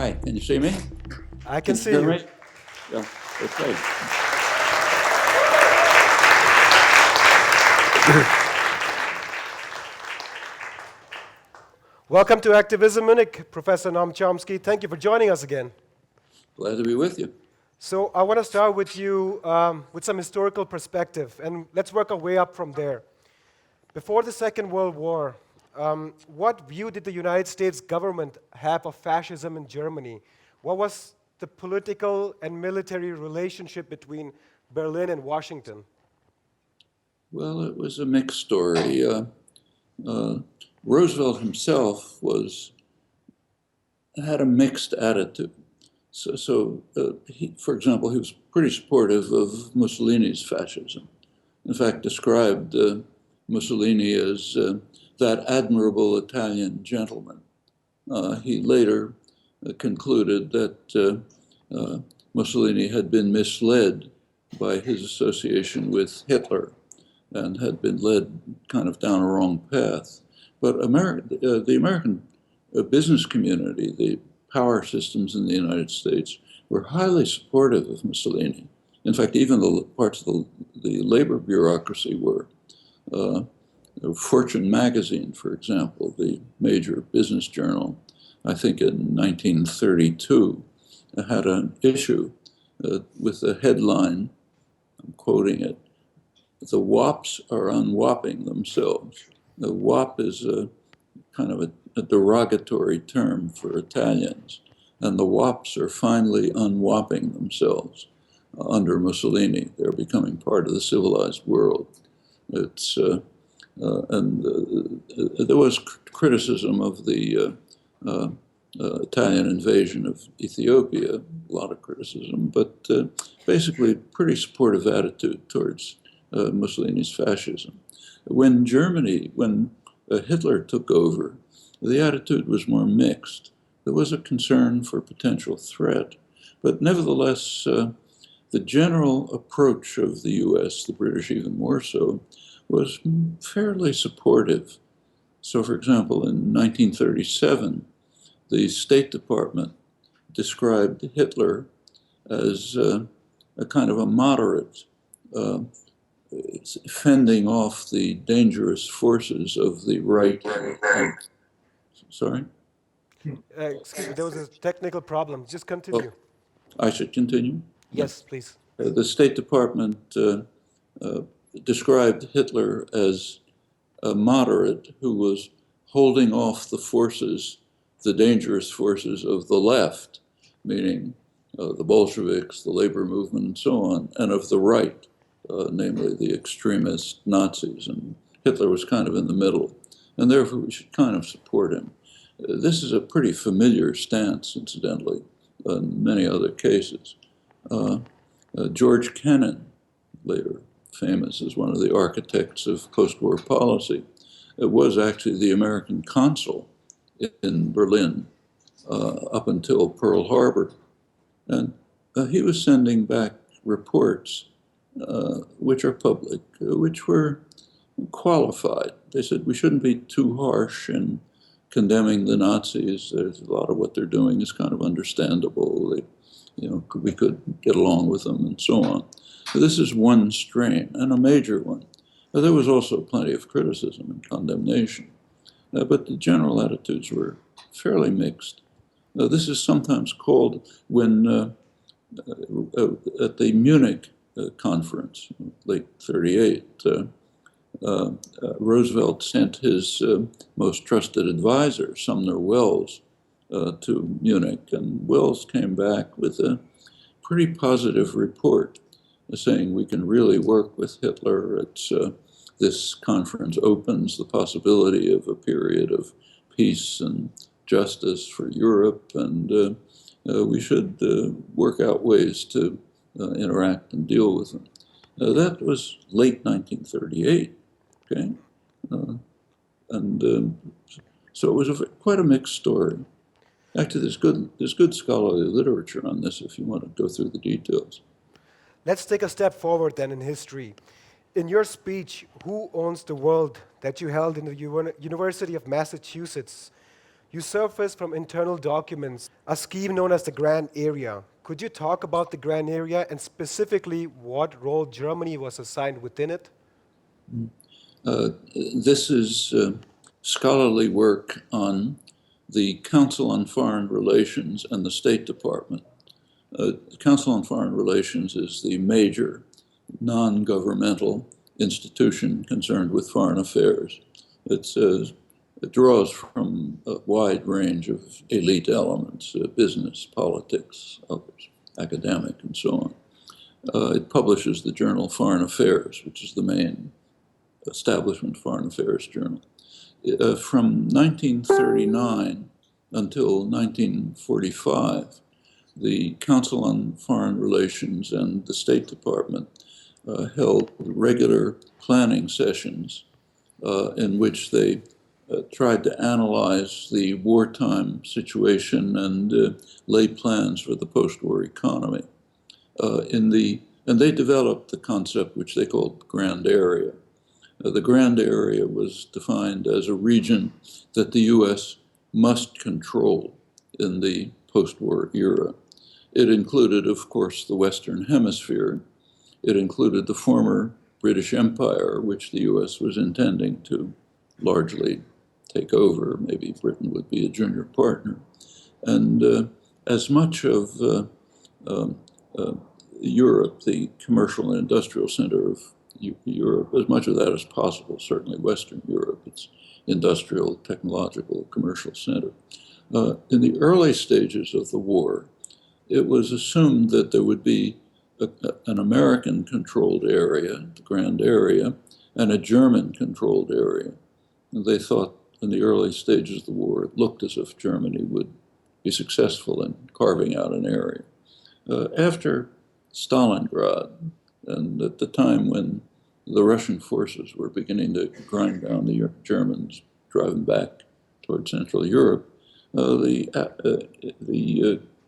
Hi, can you see me? I can see hear you. me? Yeah, okay. Welcome to acTVism Munich, Professor Noam Chomsky. Thank you for joining us again. Glad to be with you. So I want to start with you with some historical perspective, and let's work our way up from there. Before the Second World War, what view did the United States government have of fascism in Germany? What was the political and military relationship between Berlin and Washington? Well, it was a mixed story. Roosevelt himself had a mixed attitude. He, for example, he was pretty supportive of Mussolini's fascism. In fact, described Mussolini as that admirable Italian gentleman. He later concluded that Mussolini had been misled by his association with Hitler and had been led kind of down a wrong path. But the American business community, the power systems in the United States, were highly supportive of Mussolini. In fact, even the parts of the labor bureaucracy were. Fortune magazine, for example, the major business journal, I think in 1932, had an issue with the headline, I'm quoting it, "The wops are unwopping themselves." The wop is a kind of a derogatory term for Italians, and the wops are finally unwopping themselves under Mussolini. They're becoming part of the civilized world. It's there was criticism of the Italian invasion of Ethiopia, a lot of criticism, but basically pretty supportive attitude towards Mussolini's fascism. When Hitler took over, the attitude was more mixed. There was a concern for potential threat, but nevertheless, the general approach of the U.S., the British even more so, was fairly supportive. So, for example, in 1937, the State Department described Hitler as a kind of a moderate, fending off the dangerous forces of the right. Sorry? Excuse me, there was a technical problem. Just continue. I should continue? Yes, please. The State Department described Hitler as a moderate who was holding off the dangerous forces of the left, meaning the Bolsheviks, the labor movement, and so on, and of the right, namely the extremist Nazis. And Hitler was kind of in the middle, and therefore we should kind of support him. This is a pretty familiar stance, incidentally, in many other cases. George Kennan, later famous as one of the architects of post-war policy, was actually the American consul in Berlin up until Pearl Harbor. And he was sending back reports, which are public, which were qualified. They said we shouldn't be too harsh in condemning the Nazis. There's a lot of what they're doing is kind of understandable. We could get along with them and so on. This is one strain, and a major one. There was also plenty of criticism and condemnation, but the general attitudes were fairly mixed. This is sometimes called, when at the Munich conference, late '38, Roosevelt sent his most trusted advisor, Sumner Welles, to Munich, and Welles came back with a pretty positive report saying we can really work with Hitler. This conference opens the possibility of a period of peace and justice for Europe, and we should work out ways to interact and deal with them. That was late 1938, okay? So it was quite a mixed story. Actually, there's good scholarly literature on this if you want to go through the details. Let's take a step forward then in history. In your speech, Who Owns the World, that you held in the University of Massachusetts, You surfaced from internal documents a scheme known as the Grand Area. Could you talk about the Grand Area and specifically what role Germany was assigned within it? This is scholarly work on the Council on Foreign Relations and the State Department. The Council on Foreign Relations is the major non-governmental institution concerned with foreign affairs. It draws from a wide range of elite elements, business, politics, others, academic, and so on. It publishes the journal Foreign Affairs, which is the main establishment foreign affairs journal. From 1939 until 1945, the Council on Foreign Relations and the State Department held regular planning sessions in which they tried to analyze the wartime situation and lay plans for the post-war economy. And they developed the concept which they called Grand Area. The Grand Area was defined as a region that the U.S. must control in the post-war era. It included, of course, the Western Hemisphere. It included the former British Empire, which the U.S. was intending to largely take over. Maybe Britain would be a junior partner. And as much of Europe, the commercial and industrial center of Europe, as much of that as possible, certainly Western Europe, its industrial, technological, commercial center. In the early stages of the war, it was assumed that there would be an American-controlled area, the Grand Area, and a German-controlled area. And they thought in the early stages of the war, it looked as if Germany would be successful in carving out an area. After Stalingrad, and at the time when the Russian forces were beginning to grind down the Germans, driving back toward Central Europe, the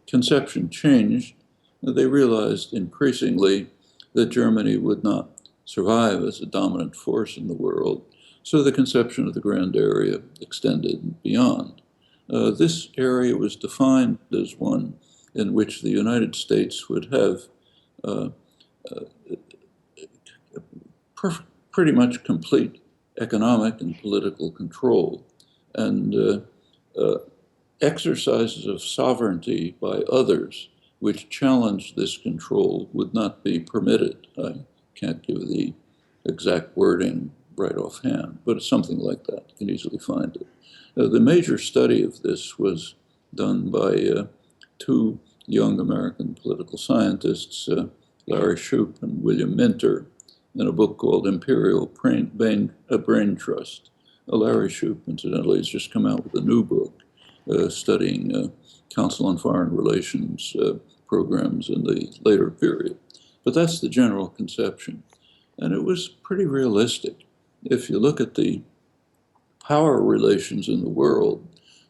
conception changed. They realized increasingly that Germany would not survive as a dominant force in the world, so the conception of the Grand Area extended beyond. This area was defined as one in which the United States would have pretty much complete economic and political control, and exercises of sovereignty by others which challenged this control would not be permitted. I can't give the exact wording right offhand, but it's something like that. You can easily find it. The major study of this was done by two young American political scientists, Larry Shoup and William Minter, in a book called Imperial Brain Trust. Larry Shoup, incidentally, has just come out with a new book studying Council on Foreign Relations programs in the later period. But that's the general conception. And it was pretty realistic. If you look at the power relations in the world,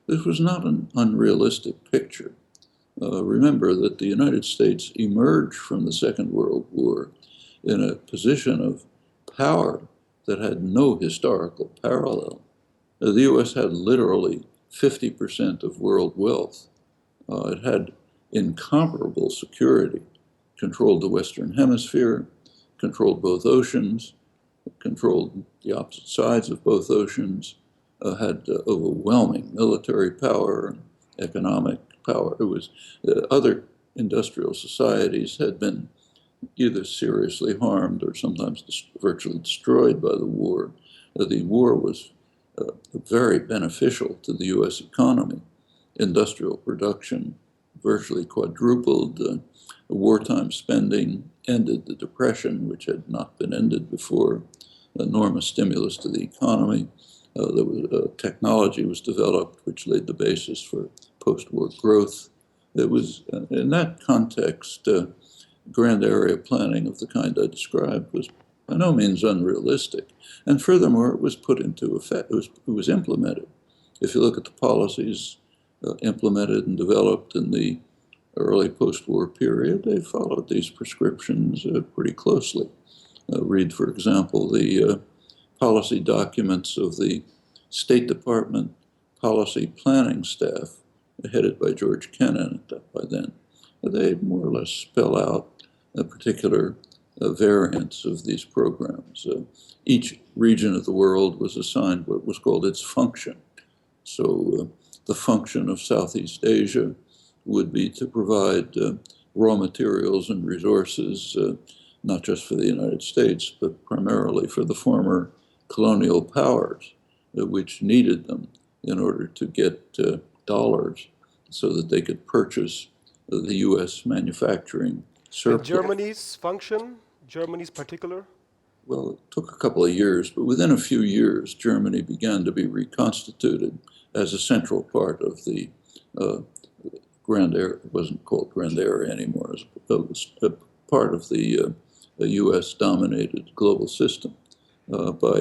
this was not an unrealistic picture. Remember that the United States emerged from the Second World War in a position of power that had no historical parallel. The U.S. had literally 50% of world wealth. It had incomparable security, controlled the Western Hemisphere, controlled both oceans, controlled the opposite sides of both oceans, had overwhelming military power and economic power. It was other industrial societies had been either seriously harmed or sometimes virtually destroyed by the war. The war was very beneficial to the U.S. economy. Industrial production virtually quadrupled. Wartime spending ended the Depression, which had not been ended before. Enormous stimulus to the economy. Technology was developed, which laid the basis for post-war growth. It was, in that context, Grand Area planning of the kind I described was by no means unrealistic. And furthermore, it was put into effect, it was implemented. If you look at the policies implemented and developed in the early post-war period, they followed these prescriptions pretty closely. Read, for example, the policy documents of the State Department, policy planning staff, headed by George Kennan by then. They more or less spell out a particular variants of these programs. Each region of the world was assigned what was called its function. So the function of Southeast Asia would be to provide raw materials and resources, not just for the United States, but primarily for the former colonial powers, which needed them in order to get dollars so that they could purchase the U.S. manufacturing surplus. And Germany's function, Germany's particular? Well, it took a couple of years, but within a few years, Germany began to be reconstituted as a central part of the Grand Area. It wasn't called Grand Area anymore. It was a part of the U.S.-dominated global system. By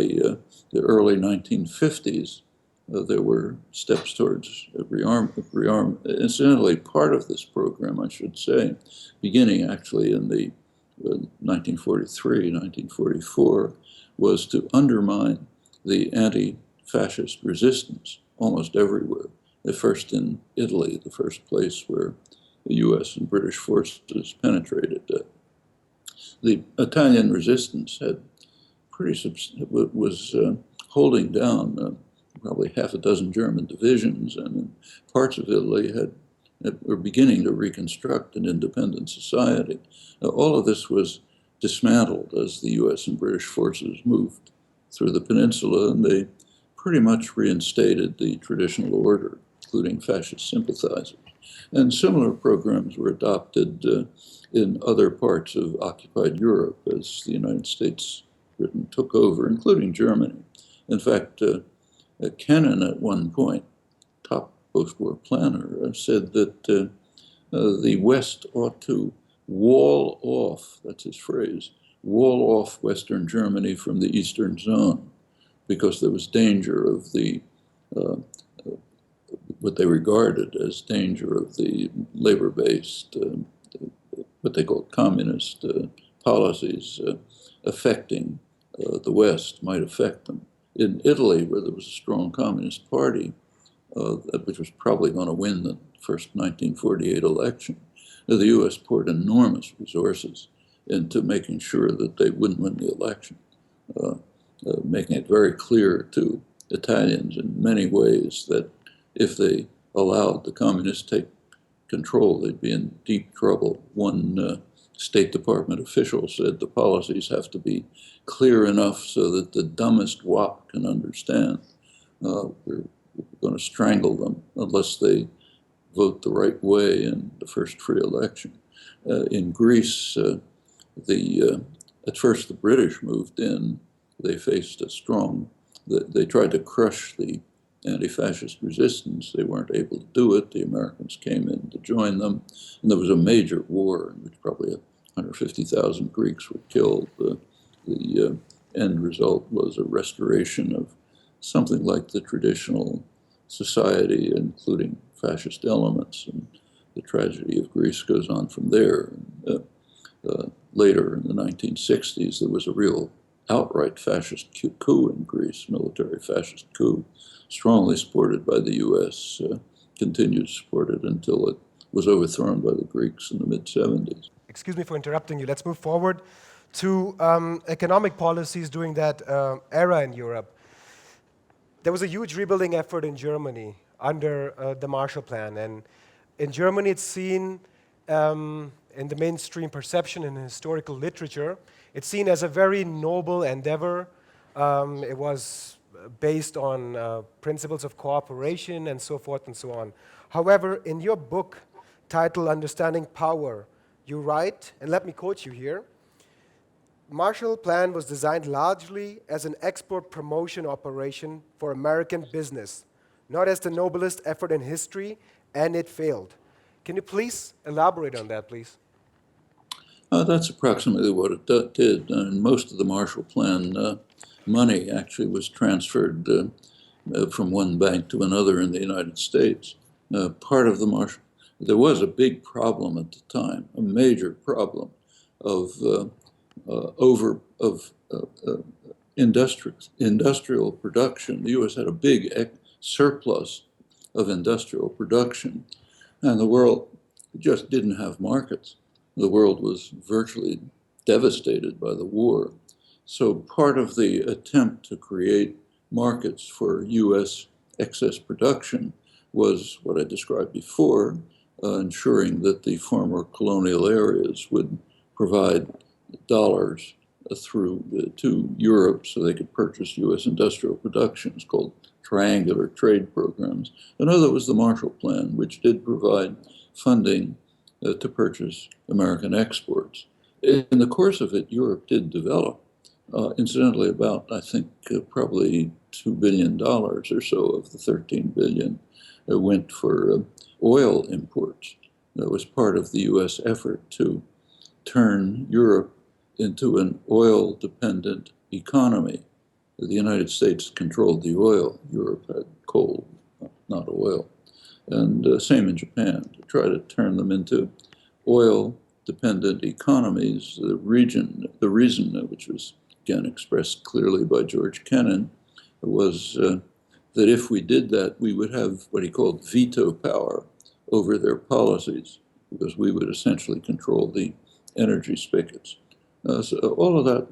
the early 1950s, there were steps towards rearm. Incidentally, part of this program, I should say, beginning actually in the 1943, 1944, was to undermine the anti-fascist resistance almost everywhere. At first in Italy, the first place where the U.S. and British forces penetrated. The Italian resistance had was holding down probably half a dozen German divisions, and in parts of Italy were beginning to reconstruct an independent society. All of this was dismantled as the U.S. and British forces moved through the peninsula, and they pretty much reinstated the traditional order, including fascist sympathizers. And similar programs were adopted in other parts of occupied Europe as the United States, Britain took over, including Germany. In fact, Kennan at one point, top post-war planner, said that the West ought to wall off, that's his phrase, wall off Western Germany from the Eastern Zone, because there was danger of the what they regarded as danger of the labor-based, what they called communist policies affecting the West, might affect them. In Italy, where there was a strong communist party, which was probably going to win the first 1948 election, the U.S. poured enormous resources into making sure that they wouldn't win the election, making it very clear to Italians in many ways that if they allowed the communists to take control, they'd be in deep trouble. One State Department official said the policies have to be clear enough so that the dumbest wop can understand. We're going to strangle them unless they vote the right way in the first free election. In Greece, at first the British moved in. They faced a strong, they tried to crush the anti-fascist resistance. They weren't able to do it. The Americans came in to join them, and there was a major war in which probably 150,000 Greeks were killed. The end result was a restoration of something like the traditional society, including fascist elements, and the tragedy of Greece goes on from there. Later in the 1960s, there was a real outright fascist coup in Greece, military fascist coup, strongly supported by the U.S., continued to support it until it was overthrown by the Greeks in the mid-70s. Excuse me for interrupting you. Let's move forward to economic policies during that era in Europe. There was a huge rebuilding effort in Germany under the Marshall Plan. And in Germany, it's seen in the mainstream perception in historical literature, it's seen as a very noble endeavor. It was based on principles of cooperation and so forth and so on. However, in your book titled Understanding Power, you write, and let me quote you here, Marshall Plan was designed largely as an export promotion operation for American business, not as the noblest effort in history, and it failed. Can you please elaborate on that, please? That's approximately what it did. And most of the Marshall Plan money actually was transferred from one bank to another in the United States. Part of the Marshall, there was a big problem at the time, a major problem of industrial production. The U.S. had a big surplus of industrial production. And the world just didn't have markets. The world was virtually devastated by the war. So part of the attempt to create markets for U.S. excess production was what I described before, ensuring that the former colonial areas would provide dollars to Europe so they could purchase U.S. industrial production. It's called triangular trade programs. Another was the Marshall Plan, which did provide funding to purchase American exports. In the course of it, Europe did develop. Incidentally, about, I think, probably $2 billion or so of the 13 billion went for oil imports. That was part of the U.S. effort to turn Europe into an oil-dependent economy. The United States controlled the oil. Europe had coal, not oil. And same in Japan, to try to turn them into oil-dependent economies. The reason, which was again expressed clearly by George Kennan, was that if we did that, we would have what he called veto power over their policies, because we would essentially control the energy spigots. So all of that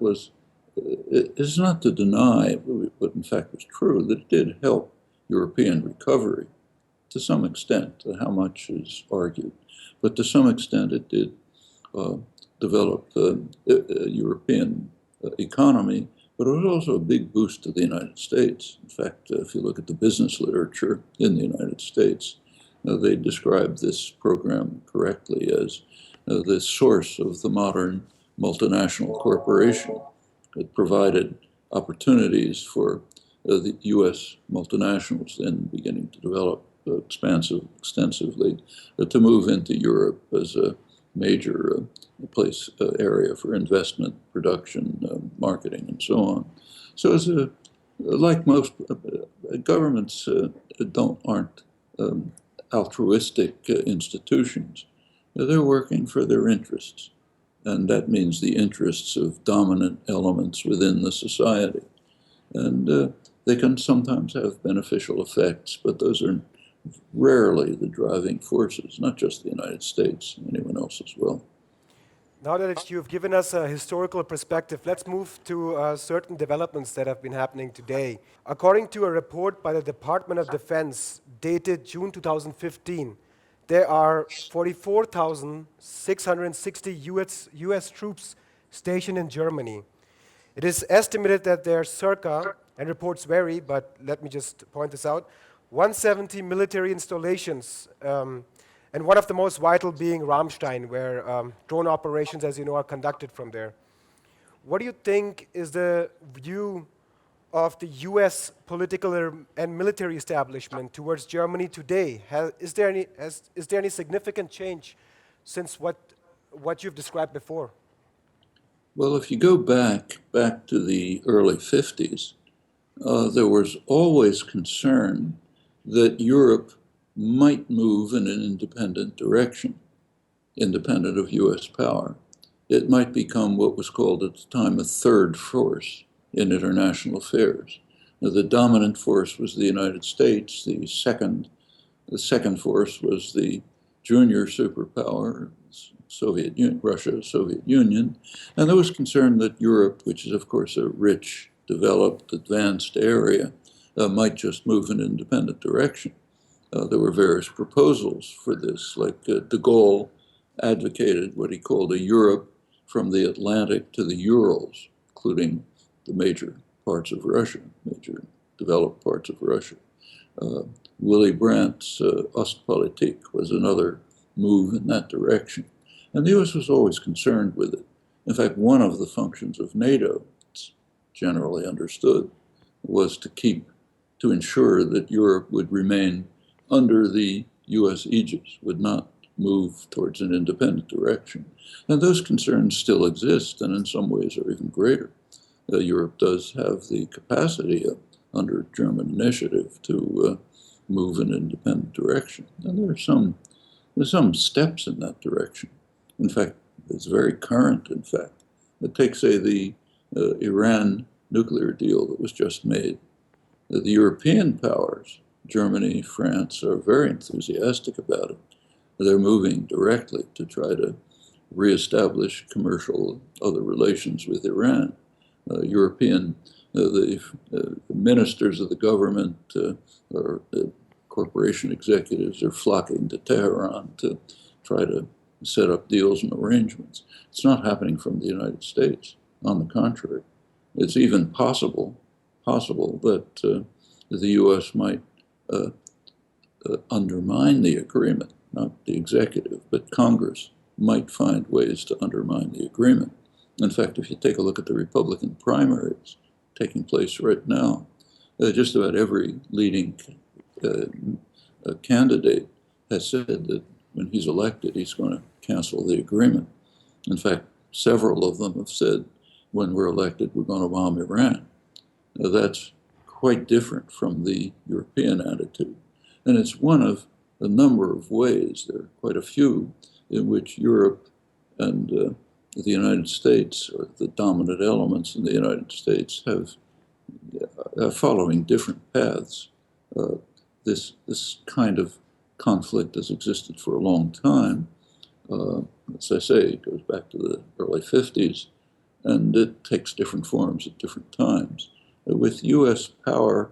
is not to deny, but in fact was true, that it did help European recovery to some extent. How much is argued, but to some extent it did develop the European economy, but it was also a big boost to the United States. In fact, if you look at the business literature in the United States, they describe this program correctly as the source of the modern multinational corporation. It provided opportunities for the U.S. multinationals then beginning to develop extensively to move into Europe as a major area for investment, production, marketing, and so on. So like most governments aren't altruistic institutions. They're working for their interests, and that means the interests of dominant elements within the society. And they can sometimes have beneficial effects, but those are rarely the driving forces, not just the United States, anyone else as well. Now that you've given us a historical perspective, let's move to certain developments that have been happening today. According to a report by the Department of Defense dated June 2015, there are 44,660 US troops stationed in Germany. It is estimated that there are circa, and reports vary, but let me just point this out, 170 military installations, and one of the most vital being Ramstein, where drone operations, as you know, are conducted from there. What do you think is the view of the US political and military establishment towards Germany today? Is there any significant change since what you've described before? Well, if you go back to the early 50s, there was always concern that Europe might move in an independent direction, independent of US power. It might become what was called at the time a third force in international affairs. Now, the dominant force was the United States. The second force was the junior superpower, Russia, Soviet Union. And there was concern that Europe, which is of course a rich, developed, advanced area, might just move in an independent direction. There were various proposals for this, like de Gaulle advocated what he called a Europe from the Atlantic to the Urals, including the major parts of Russia, major developed parts of Russia. Willy Brandt's Ostpolitik was another move in that direction. And the US was always concerned with it. In fact, one of the functions of NATO, it's generally understood, was to ensure that Europe would remain under the US aegis, would not move towards an independent direction. And those concerns still exist, and in some ways are even greater. Europe does have the capacity under German initiative to move in an independent direction. And there's some steps in that direction. In fact, it's very current, in fact. Take, say, the Iran nuclear deal that was just made. The European powers Germany, France are very enthusiastic about it. They're moving directly to try to reestablish commercial other relations with Iran. European, the ministers of the government or corporation executives are flocking to Tehran to try to set up deals and arrangements. It's not happening from the United States. On the contrary, it's even possible that the U.S. might undermine the agreement, not the executive, but Congress might find ways to undermine the agreement. In fact, if you take a look at the Republican primaries taking place right now, just about every leading candidate has said that when he's elected, he's going to cancel the agreement. In fact, several of them have said, when we're elected, we're going to bomb Iran. Now, that's quite different from the European attitude. And it's one of a number of ways, there are quite a few, in which Europe and the United States, or the dominant elements in the United States, are following different paths. This kind of conflict has existed for a long time. As I say, it goes back to the early 50s, and it takes different forms at different times. With U.S. power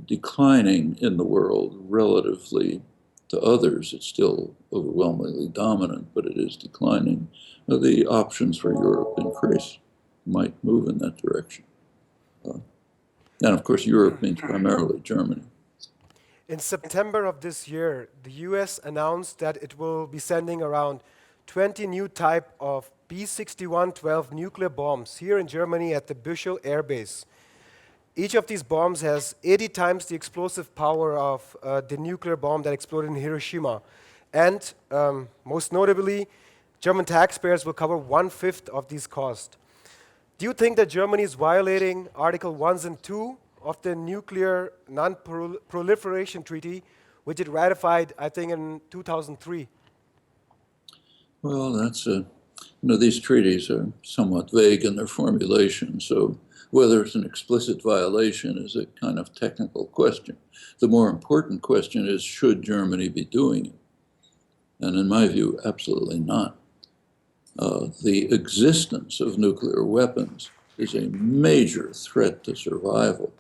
declining in the world relatively to others, it's still overwhelmingly dominant, but it is declining. The options for Europe increase, might move in that direction. And of course, Europe means primarily Germany. In September of this year, the US announced that it will be sending around 20 new type of B-6112 nuclear bombs here in Germany at the Büchel Air Base. Each of these bombs has 80 times the explosive power of the nuclear bomb that exploded in Hiroshima. And most notably, German taxpayers will cover 1/5 of these costs. Do you think that Germany is violating Article 1 and 2 of the Nuclear Non-Proliferation Treaty, which it ratified, I think, in 2003? Well, these treaties are somewhat vague in their formulation, so whether it's an explicit violation is a kind of technical question. The more important question is, should Germany be doing it? And in my view, absolutely not. The existence of nuclear weapons is a major threat to survival.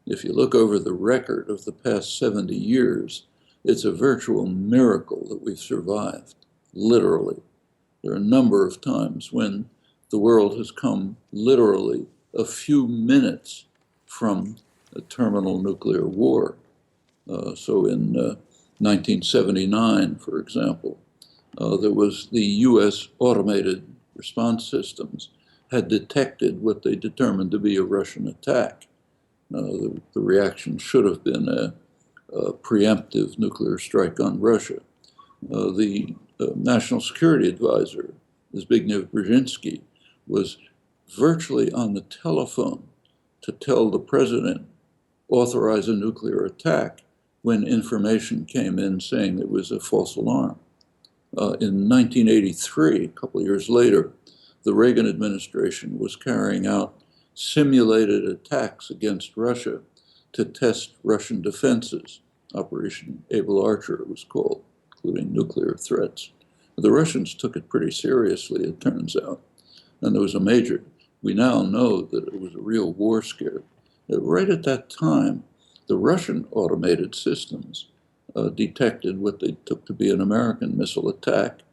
If you look over the record of the past 70 years, it's a virtual miracle that we've survived, literally. There are a number of times when the world has come literally a few minutes from a terminal nuclear war. So in 1979, for example, there was the U.S. automated response systems had detected what they determined to be a Russian attack. The reaction should have been a preemptive nuclear strike on Russia. The National Security Advisor, Zbigniew Brzezinski, was virtually on the telephone to tell the president, authorize a nuclear attack, when information came in saying it was a false alarm. In 1983, a couple of years later, the Reagan administration was carrying out simulated attacks against Russia to test Russian defenses. Operation Able Archer, it was called, including nuclear threats. The Russians took it pretty seriously, it turns out. And there was we now know that it was a real war scare. Right at that time, the Russian automated systems detected what they took to be an American missile attack.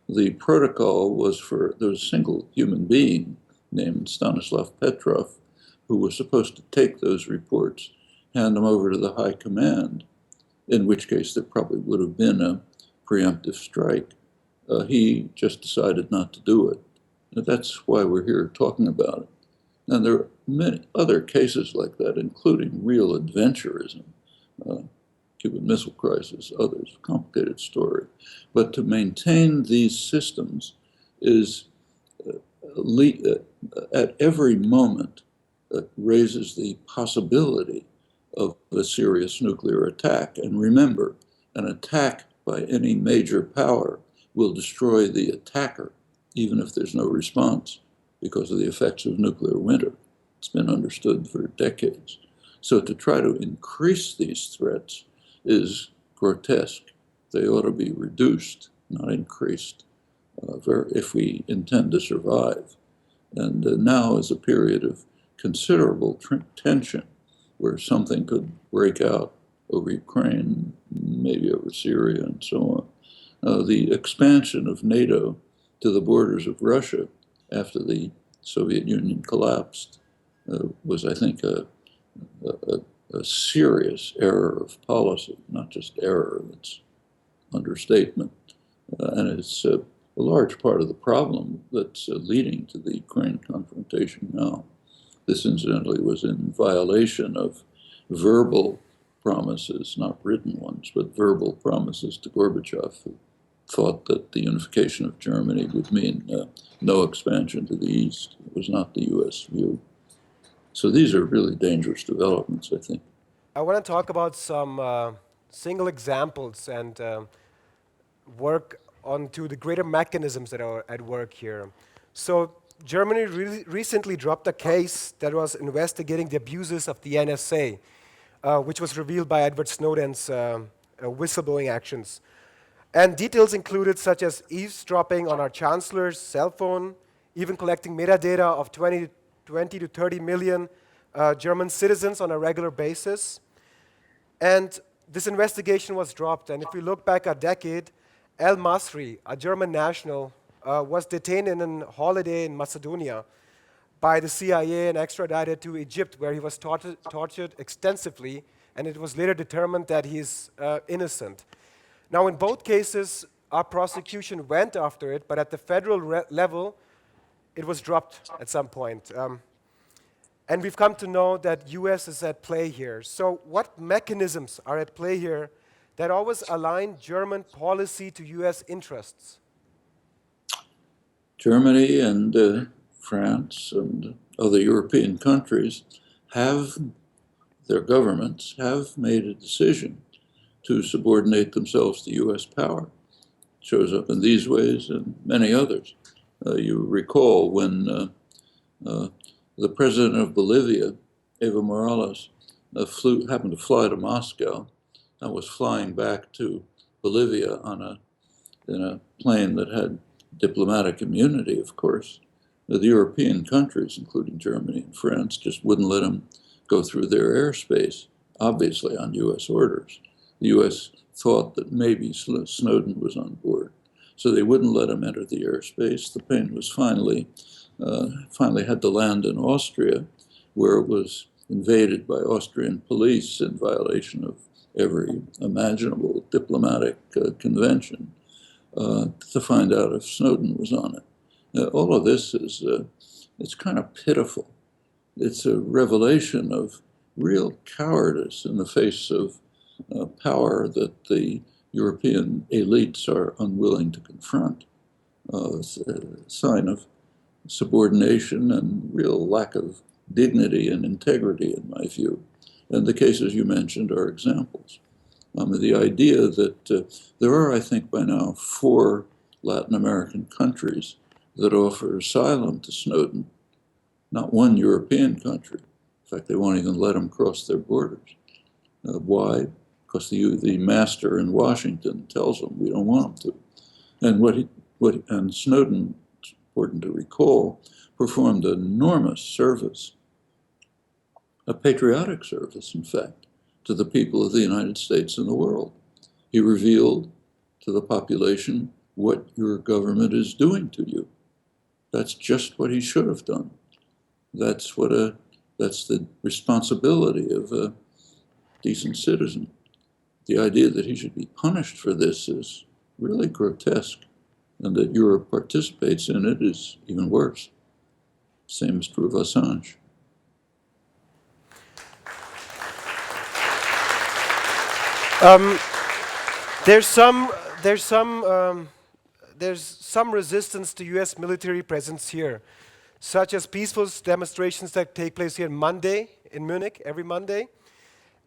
The protocol was there was a single human being named Stanislav Petrov, who was supposed to take those reports, hand them over to the high command, in which case there probably would have been a preemptive strike. He just decided not to do it. And that's why we're here talking about it. And there are many other cases like that, including real adventurism, Cuban Missile Crisis, others, complicated story. But to maintain these systems is, at every moment, raises the possibility of a serious nuclear attack. And remember, an attack by any major power will destroy the attacker, even if there's no response, because of the effects of nuclear winter. It's been understood for decades. So to try to increase these threats is grotesque. They ought to be reduced, not increased, if we intend to survive. And now is a period of considerable tension where something could break out over Ukraine, maybe over Syria, and so on. The expansion of NATO to the borders of Russia after the Soviet Union collapsed was, I think, a serious error of policy, not just error, it's understatement. And it's a large part of the problem that's leading to the Ukraine confrontation now. This, incidentally, was in violation of verbal promises, not written ones, but verbal promises to Gorbachev, who thought that the unification of Germany would mean no expansion to the east. It was not the U.S. view. So these are really dangerous developments, I think. I want to talk about some single examples and work onto the greater mechanisms that are at work here. So Germany recently dropped a case that was investigating the abuses of the NSA, which was revealed by Edward Snowden's whistleblowing actions. And details included such as eavesdropping on our chancellor's cell phone, even collecting metadata of 20 to 30 million German citizens on a regular basis. And this investigation was dropped. And if we look back a decade, El Masri, a German national, was detained in a holiday in Macedonia by the CIA and extradited to Egypt, where he was tortured extensively, and it was later determined that he is innocent. Now, in both cases, our prosecution went after it, but at the federal level, it was dropped at some point. And we've come to know that US is at play here. So what mechanisms are at play here that always align German policy to US interests? Germany and France and other European countries their governments have made a decision to subordinate themselves to US power. It shows up in these ways and many others. You recall when the president of Bolivia, Evo Morales, happened to fly to Moscow and was flying back to Bolivia in a plane that had diplomatic immunity, of course. The European countries, including Germany and France, just wouldn't let him go through their airspace, obviously on US orders. The US thought that maybe Snowden was on board, so they wouldn't let him enter the airspace. The plane was finally had to land in Austria, where it was invaded by Austrian police in violation of every imaginable diplomatic convention to find out if Snowden was on it. All of this is it's kind of pitiful. It's a revelation of real cowardice in the face of power that the European elites are unwilling to confront. It's a sign of subordination and real lack of dignity and integrity, in my view. And the cases you mentioned are examples. The idea that there are, I think, by now 4 Latin American countries that offer asylum to Snowden, not one European country. In fact, they won't even let him cross their borders. Why? Because the master in Washington tells them we don't want him to. And Snowden, important to recall, performed an enormous service, a patriotic service, in fact, to the people of the United States and the world. He revealed to the population what your government is doing to you. That's just what he should have done. That's the responsibility of a decent citizen. The idea that he should be punished for this is really grotesque, and that Europe participates in it is even worse. Same is true of Assange. There's some resistance to U.S. military presence here, such as peaceful demonstrations that take place here Monday in Munich, every Monday,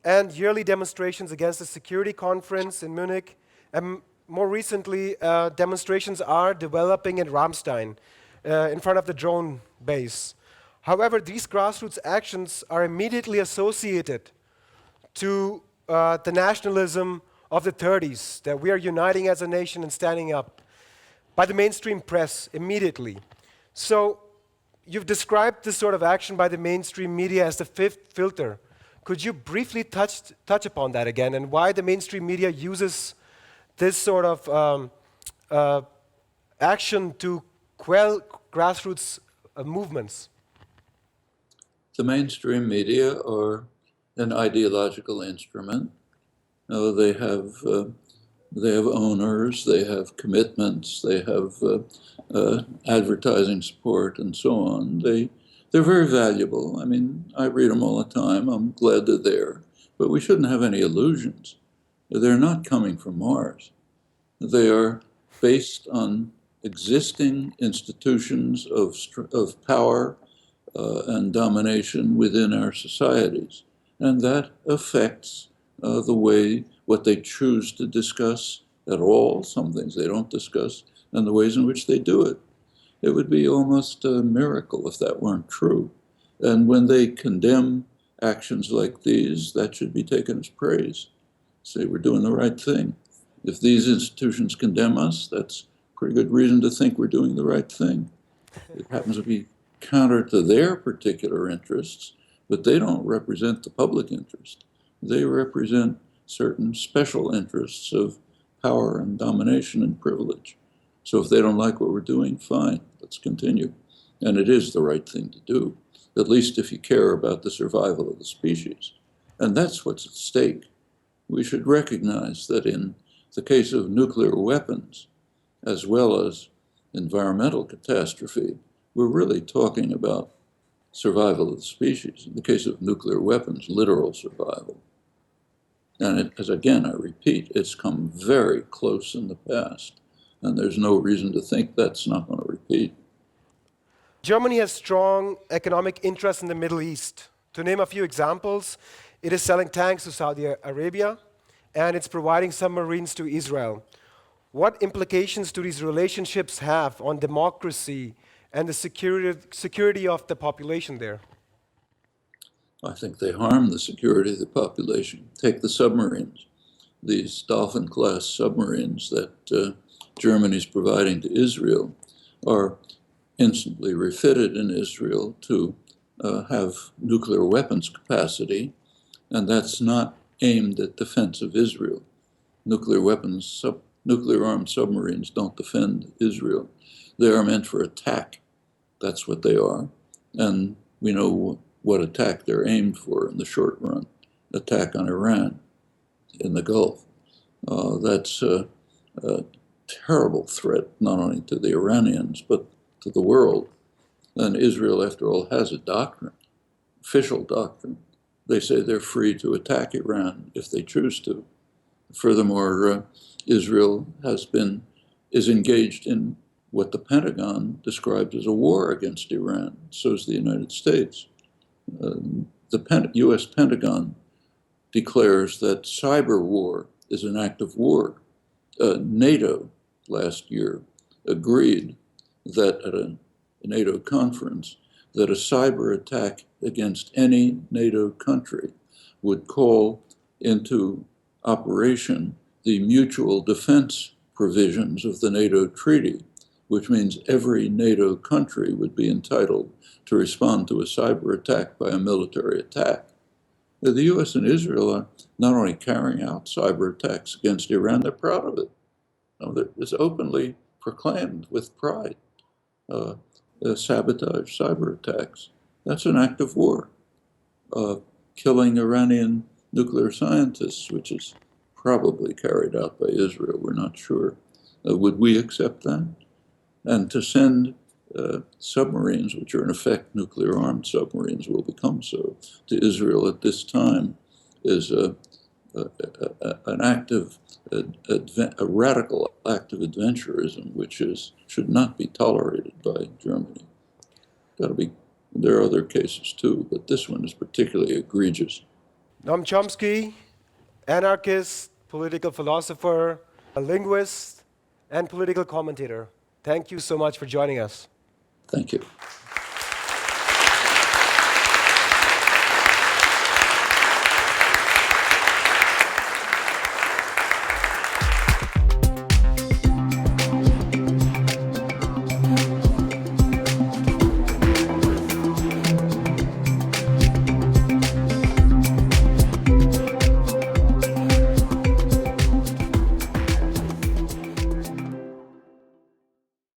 and yearly demonstrations against the security conference in Munich. And more recently, demonstrations are developing in Ramstein, in front of the drone base. However, these grassroots actions are immediately associated to the nationalism of the 30s, that we are uniting as a nation and standing up, by the mainstream press immediately. So you've described this sort of action by the mainstream media as the fifth filter. Could you briefly touch upon that again, and why the mainstream media uses this sort of action to quell grassroots movements? The mainstream media are an ideological instrument. They have owners, they have commitments, they have advertising support, and so on. They're very valuable. I mean, I read them all the time. I'm glad they're there. But we shouldn't have any illusions. They're not coming from Mars. They are based on existing institutions of power and domination within our societies. And that affects the way, what they choose to discuss at all, some things they don't discuss, and the ways in which they do it. It would be almost a miracle if that weren't true. And when they condemn actions like these, that should be taken as praise. Say we're doing the right thing. If these institutions condemn us, that's pretty good reason to think we're doing the right thing. It happens to be counter to their particular interests, but they don't represent the public interest. They represent certain special interests of power and domination and privilege. So if they don't like what we're doing, fine, let's continue. And it is the right thing to do, at least if you care about the survival of the species. And that's what's at stake. We should recognize that in the case of nuclear weapons, as well as environmental catastrophe, we're really talking about survival of the species. In the case of nuclear weapons, literal survival. And as again, I repeat, it's come very close in the past. And there's no reason to think that's not going to repeat. Germany has strong economic interests in the Middle East. To name a few examples, it is selling tanks to Saudi Arabia, and it's providing submarines to Israel. What implications do these relationships have on democracy and the security of the population there? I think they harm the security of the population. Take the submarines. These Dolphin-class submarines that Germany's providing to Israel are instantly refitted in Israel to have nuclear weapons capacity, and that's not aimed at defense of Israel. Nuclear-armed submarines don't defend Israel. They are meant for attack. That's what they are. And we know what attack they're aimed for in the short run, attack on Iran in the Gulf. That's a terrible threat, not only to the Iranians, but to the world. And Israel, after all, has a doctrine, official doctrine. They say they're free to attack Iran if they choose to. Furthermore, Israel is engaged in what the Pentagon describes as a war against Iran. So is the United States. The U.S. Pentagon declares that cyber war is an act of war. NATO last year agreed that at a NATO conference that a cyber attack against any NATO country would call into operation the mutual defense provisions of the NATO treaty, which means every NATO country would be entitled to respond to a cyber attack by a military attack. The U.S. and Israel are not only carrying out cyber attacks against Iran, they're proud of it. It's openly proclaimed with pride. Sabotage, cyber attacks. That's an act of war. Killing Iranian nuclear scientists, which is probably carried out by Israel, we're not sure. Would we accept that? And to send submarines, which are in effect nuclear-armed submarines, will become so, to Israel at this time is an act of a radical act of adventurism, which should not be tolerated by Germany. There are other cases too, but this one is particularly egregious. Noam Chomsky, anarchist, political philosopher, a linguist, and political commentator. Thank you so much for joining us. Thank you.